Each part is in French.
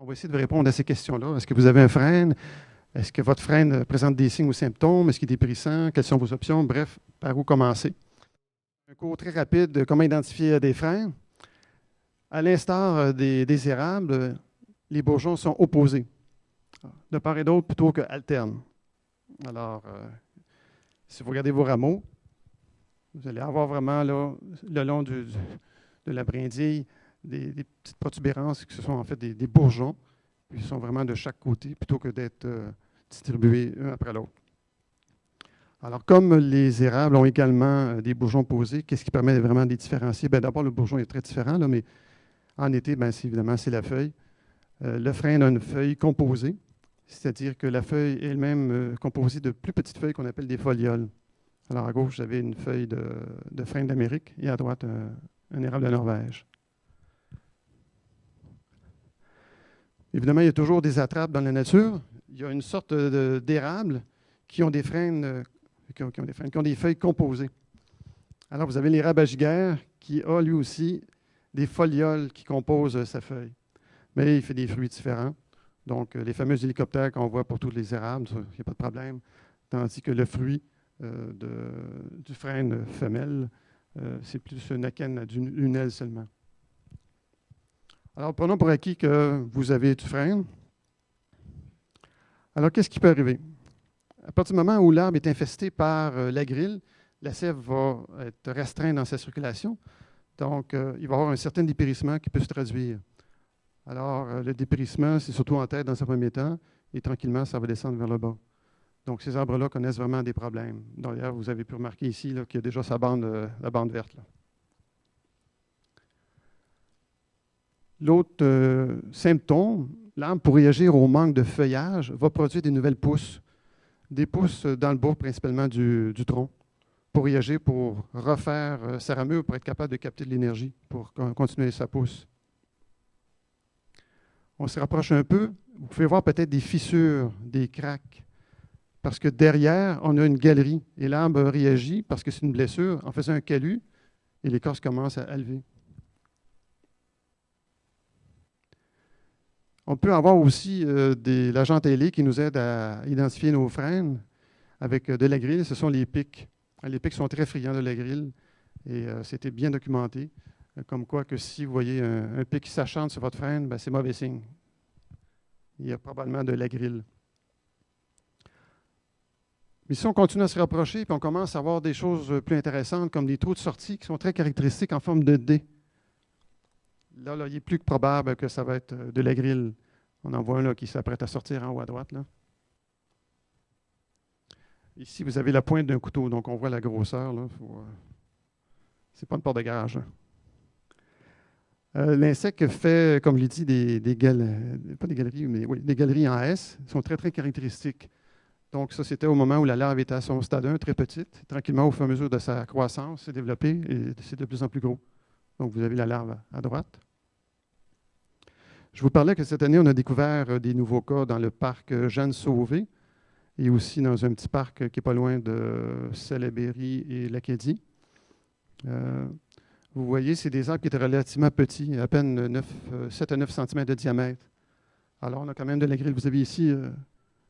On va essayer de répondre à ces questions-là. Est-ce que vous avez un frêne? Est-ce que votre frêne présente des signes ou symptômes? Est-ce qu'il est dépérissant? Quelles sont vos options? Bref, par où commencer? Un cours très rapide de comment identifier des frênes. À l'instar des érables, les bourgeons sont opposés, de part et d'autre plutôt qu'alternes. Alors, si vous regardez vos rameaux, vous allez avoir vraiment là, le long de la brindille des petites protubérances qui sont en fait des bourgeons, puis ils sont vraiment de chaque côté plutôt que d'être distribués un après l'autre. Alors, comme les érables ont également des bourgeons posés, qu'est-ce qui permet vraiment de les différencier? Bien, d'abord, le bourgeon est très différent, là, mais en été, bien, évidemment, c'est la feuille. Le frêne a une feuille composée, c'est-à-dire que la feuille est elle-même composée de plus petites feuilles qu'on appelle des folioles. Alors, à gauche, vous avez une feuille de frêne d'Amérique et à droite, un érable de Norvège. Évidemment, il y a toujours des attrapes dans la nature. Il y a une sorte d'érable qui ont des frênes, qui ont des feuilles composées. Alors, vous avez l'érable à giguère qui a lui aussi des folioles qui composent sa feuille. Mais il fait des fruits différents. Donc, les fameux hélicoptères qu'on voit pour tous les érables, il n'y a pas de problème. Tandis que le fruit du frêne femelle, c'est plus un akène d'une aile seulement. Alors, prenons pour acquis que vous avez du frêne. Alors, qu'est-ce qui peut arriver? À partir du moment où l'arbre est infesté par la grille, la sève va être restreinte dans sa circulation. Donc, il va y avoir un certain dépérissement qui peut se traduire. Alors, le dépérissement, c'est surtout en tête dans un premier temps, et tranquillement, ça va descendre vers le bas. Donc, ces arbres-là connaissent vraiment des problèmes. D'ailleurs, vous avez pu remarquer ici qu'il y a déjà la bande verte. Là. L'autre symptôme, l'arbre, pour réagir au manque de feuillage, va produire des nouvelles pousses. Des pousses dans le bas, principalement du tronc, pour réagir, pour refaire sa ramure, pour être capable de capter de l'énergie, pour continuer sa pousse. On se rapproche un peu. Vous pouvez voir peut-être des fissures, des craques, parce que derrière, on a une galerie. Et l'arbre réagit, parce que c'est une blessure, en faisant un calus, et l'écorce commence à lever. On peut avoir aussi l'agent ailé qui nous aide à identifier nos frênes avec de la grille. Ce sont les pics. Les pics sont très friands de la grille et c'était bien documenté. Comme quoi que si vous voyez un pic qui s'achante sur votre frêne, ben, c'est mauvais signe. Il y a probablement de la grille. Mais si on continue à se rapprocher, puis on commence à voir des choses plus intéressantes, comme des trous de sortie qui sont très caractéristiques en forme de D. Là, il est plus que probable que ça va être de la grille. On en voit un là, qui s'apprête à sortir en haut à droite. Là. Ici, vous avez la pointe d'un couteau, donc on voit la grosseur. Ce n'est pas une porte de garage. L'insecte fait, comme je l'ai dit, pas des galeries, mais oui, des galeries en S. Ils sont très, très caractéristiques. Donc, ça, c'était au moment où la larve était à son stade 1, très petite. Tranquillement, au fur et à mesure de sa croissance, c'est développé et c'est de plus en plus gros. Donc, vous avez la larve à droite. Je vous parlais que cette année, on a découvert des nouveaux cas dans le parc Jeanne-Sauvé et aussi dans un petit parc qui n'est pas loin de Salaberry et l'Acadie. Vous voyez, c'est des arbres qui étaient relativement petits, à peine 7 à 9 cm de diamètre. Alors, on a quand même de la grille. Vous avez ici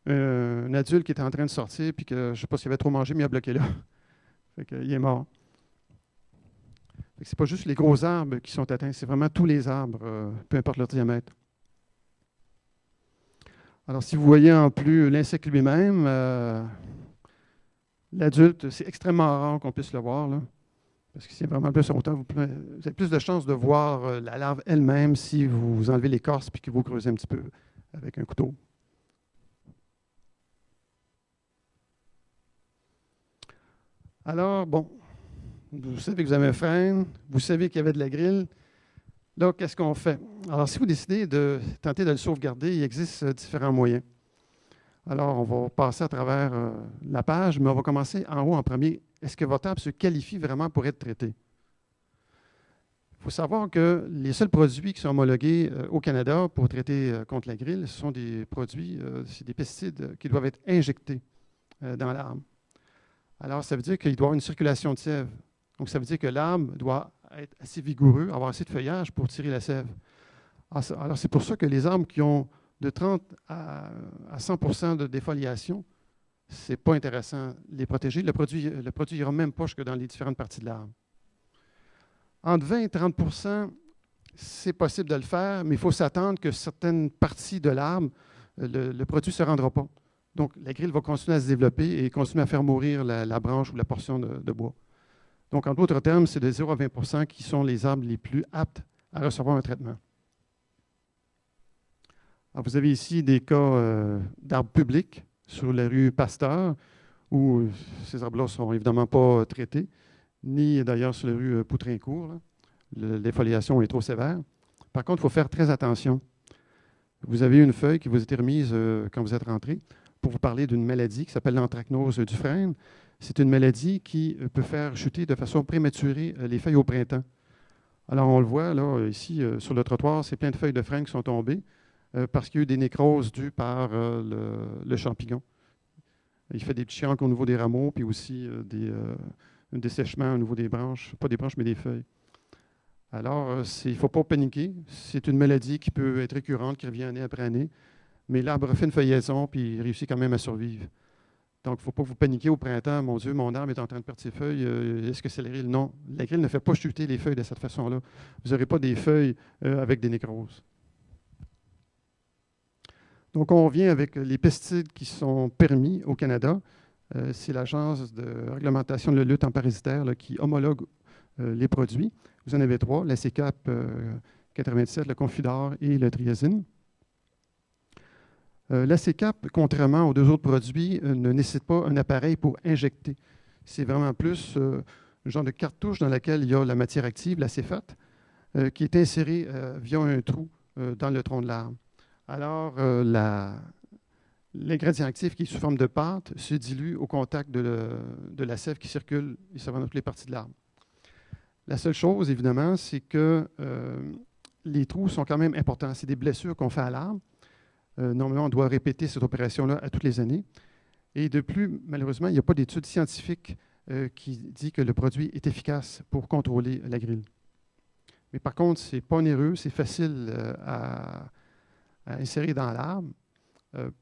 un adulte qui était en train de sortir, puis que je ne sais pas s'il avait trop mangé, mais il a bloqué là. Il est mort. Ce n'est pas juste les gros arbres qui sont atteints, c'est vraiment tous les arbres, peu importe leur diamètre. Alors, si vous voyez en plus l'insecte lui-même, l'adulte, c'est extrêmement rare qu'on puisse le voir, là, parce que c'est vraiment plus longtemps, vous avez plus de chances de voir la larve elle-même si vous enlevez l'écorce et que vous creusez un petit peu avec un couteau. Alors, bon, vous savez que vous avez un frêne, vous savez qu'il y avait de la grille. Là, qu'est-ce qu'on fait? Alors, si vous décidez de tenter de le sauvegarder, il existe différents moyens. Alors, on va passer à travers la page, mais on va commencer en haut en premier. Est-ce que votre arbre se qualifie vraiment pour être traité? Il faut savoir que les seuls produits qui sont homologués au Canada pour traiter contre la grille, ce sont des produits, c'est des pesticides qui doivent être injectés dans l'arbre. Alors, ça veut dire qu'il doit y avoir une circulation de sève. Donc, ça veut dire que l'arbre doit être assez vigoureux, avoir assez de feuillage pour tirer la sève. Alors, c'est pour ça que les arbres qui ont de 30 à 100 de défoliation, ce n'est pas intéressant de les protéger. Le produit n'ira même pas jusque dans les différentes parties de l'arbre. Entre 20 et 30 c'est possible de le faire, mais il faut s'attendre que certaines parties de l'arbre, le produit ne se rendra pas. Donc, la grille va continuer à se développer et continuer à faire mourir la branche ou la portion de bois. Donc, en d'autres termes, c'est de 0 à 20 qui sont les arbres les plus aptes à recevoir un traitement. Alors, vous avez ici des cas d'arbres publics sur la rue Pasteur, où ces arbres-là ne sont évidemment pas traités, ni d'ailleurs sur la rue Poutrincourt. L'effoliation est trop sévère. Par contre, il faut faire très attention. Vous avez une feuille qui vous est remise quand vous êtes rentré pour vous parler d'une maladie qui s'appelle l'anthracnose du frêne. C'est une maladie qui peut faire chuter de façon prématurée les feuilles au printemps. Alors, on le voit là, ici, sur le trottoir, c'est plein de feuilles de frêne qui sont tombées parce qu'il y a eu des nécroses dues par le champignon. Il fait des petits chancres au niveau des rameaux, puis aussi un dessèchement au niveau des branches, pas des branches, mais des feuilles. Alors, il ne faut pas paniquer. C'est une maladie qui peut être récurrente, qui revient année après année, mais l'arbre fait une feuillaison, puis il réussit quand même à survivre. Donc, il ne faut pas vous paniquer au printemps. Mon Dieu, mon arbre est en train de perdre ses feuilles. Est-ce que c'est la grille? Non. La grille ne fait pas chuter les feuilles de cette façon-là. Vous n'aurez pas des feuilles avec des nécroses. Donc, on revient avec les pesticides qui sont permis au Canada. C'est l'Agence de réglementation de la lutte antiparasitaire qui homologue les produits. Vous en avez 3, la CCAP 97, le Confidor et le Triazine. La CCAP, contrairement aux 2 autres produits, ne nécessite pas un appareil pour injecter. C'est vraiment plus un genre de cartouche dans laquelle il y a la matière active, la céphate, qui est insérée via un trou dans le tronc de l'arbre. Alors, l'ingrédient actif qui est sous forme de pâte se dilue au contact de la sève qui circule et se rend dans toutes les parties de l'arbre. La seule chose, évidemment, c'est que les trous sont quand même importants. C'est des blessures qu'on fait à l'arbre. Normalement, on doit répéter cette opération-là à toutes les années. Et de plus, malheureusement, il n'y a pas d'études scientifiques qui disent que le produit est efficace pour contrôler la grille. Mais par contre, ce n'est pas onéreux, c'est facile à insérer dans l'arbre.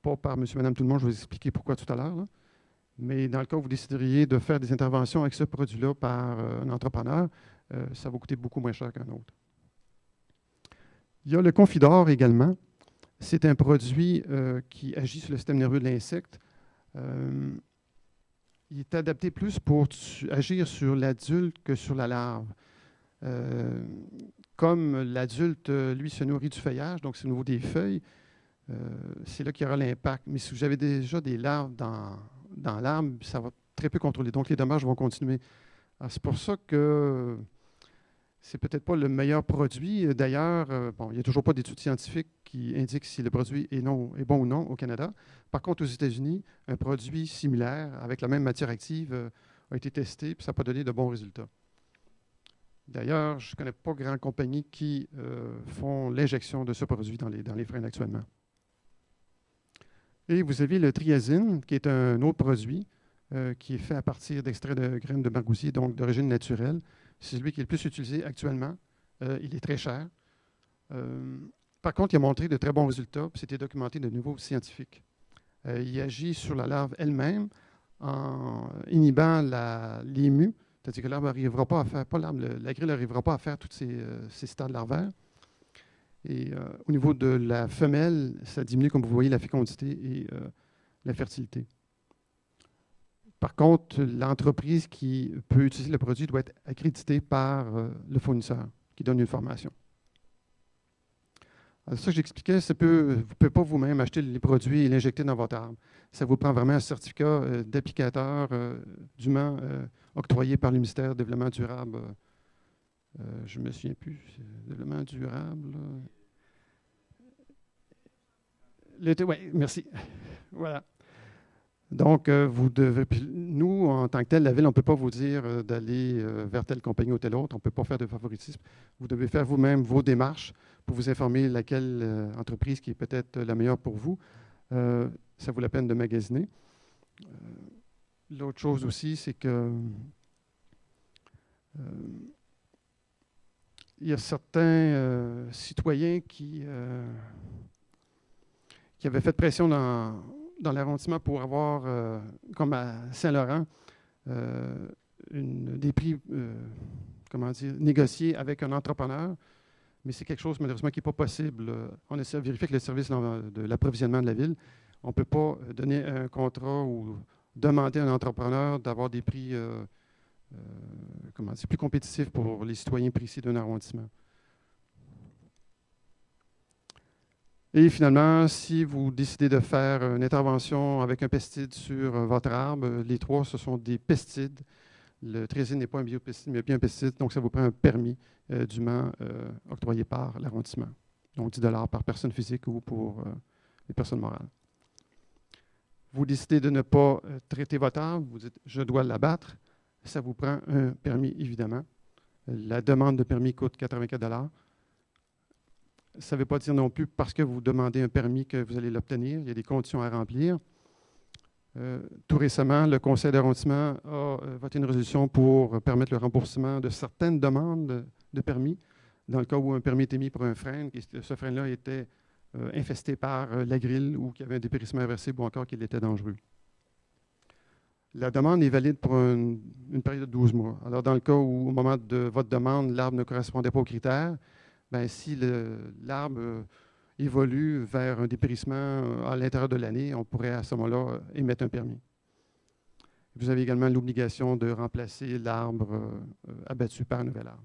Pas par monsieur, madame, tout le monde, je vais vous expliquer pourquoi tout à l'heure. Mais dans le cas où vous décideriez de faire des interventions avec ce produit-là par un entrepreneur, ça va coûter beaucoup moins cher qu'un autre. Il y a le Confidor également. C'est un produit qui agit sur le système nerveux de l'insecte. Il est adapté plus pour agir sur l'adulte que sur la larve. Comme l'adulte, lui, se nourrit du feuillage, donc c'est au niveau des feuilles, c'est là qu'il y aura l'impact. Mais si vous avez déjà des larves dans l'arbre, ça va très peu contrôler. Donc, les dommages vont continuer. C'est pour ça que c'est peut-être pas le meilleur produit. D'ailleurs, il n'y a toujours pas d'études scientifiques qui indiquent si le produit est bon ou non au Canada. Par contre, aux États-Unis, un produit similaire, avec la même matière active, a été testé, puis ça n'a pas donné de bons résultats. D'ailleurs, je ne connais pas grandes compagnies qui font l'injection de ce produit dans les frênes actuellement. Et vous avez le Triazine, qui est un autre produit qui est fait à partir d'extraits de graines de margousier, donc d'origine naturelle. C'est celui qui est le plus utilisé actuellement. Il est très cher. Par contre, il a montré de très bons résultats, puis c'était documenté de niveau scientifique. Il agit sur la larve elle-même en inhibant l'ému, c'est-à-dire que l'arbre n'arrivera pas à faire, la grille n'arrivera pas à faire tous ces stades larvaires. Et au niveau de la femelle, ça diminue, comme vous voyez, la fécondité et la fertilité. Par contre, l'entreprise qui peut utiliser le produit doit être accréditée par le fournisseur qui donne une formation. Alors, ça que j'expliquais, vous ne pouvez pas vous-même acheter les produits et l'injecter dans votre arbre. Ça vous prend vraiment un certificat d'applicateur dûment octroyé par le ministère du Développement durable. Je ne me souviens plus. Développement durable. Oui, merci. Voilà. Donc, vous devez. Nous, en tant que tel, la Ville, on ne peut pas vous dire d'aller vers telle compagnie ou telle autre. On ne peut pas faire de favoritisme. Vous devez faire vous-même vos démarches pour vous informer laquelle entreprise qui est peut-être la meilleure pour vous. Ça vaut la peine de magasiner. L'autre chose aussi, c'est que il y a certains citoyens qui avaient fait pression dans l'arrondissement pour avoir, comme à Saint-Laurent, des prix comment dire, négociés avec un entrepreneur. Mais c'est quelque chose, malheureusement, qui n'est pas possible. On essaie de vérifier que le service de l'approvisionnement de la ville, on ne peut pas donner un contrat ou demander à un entrepreneur d'avoir des prix comment dire, plus compétitifs pour les citoyens précis d'un arrondissement. Et finalement, si vous décidez de faire une intervention avec un pesticide sur votre arbre, les trois, ce sont des pesticides. Le triazine n'est pas un biopesticide, mais bien un pesticide, donc ça vous prend un permis dûment octroyé par l'arrondissement. Donc 10 $ par personne physique ou pour les personnes morales. Vous décidez de ne pas traiter votre arbre, vous dites « je dois l'abattre », ça vous prend un permis, évidemment. La demande de permis coûte 84 $. Ça ne veut pas dire non plus parce que vous demandez un permis que vous allez l'obtenir. Il y a des conditions à remplir. Tout récemment, le conseil d'arrondissement a voté une résolution pour permettre le remboursement de certaines demandes de permis, dans le cas où un permis est émis pour un frêne, et ce frêne-là était infesté par la grille ou qu'il y avait un dépérissement irréversible ou encore qu'il était dangereux. La demande est valide pour une période de 12 mois. Alors, dans le cas où, au moment de votre demande, l'arbre ne correspondait pas aux critères, bien, si l'arbre évolue vers un dépérissement à l'intérieur de l'année, on pourrait à ce moment-là émettre un permis. Vous avez également l'obligation de remplacer l'arbre abattu par un nouvel arbre.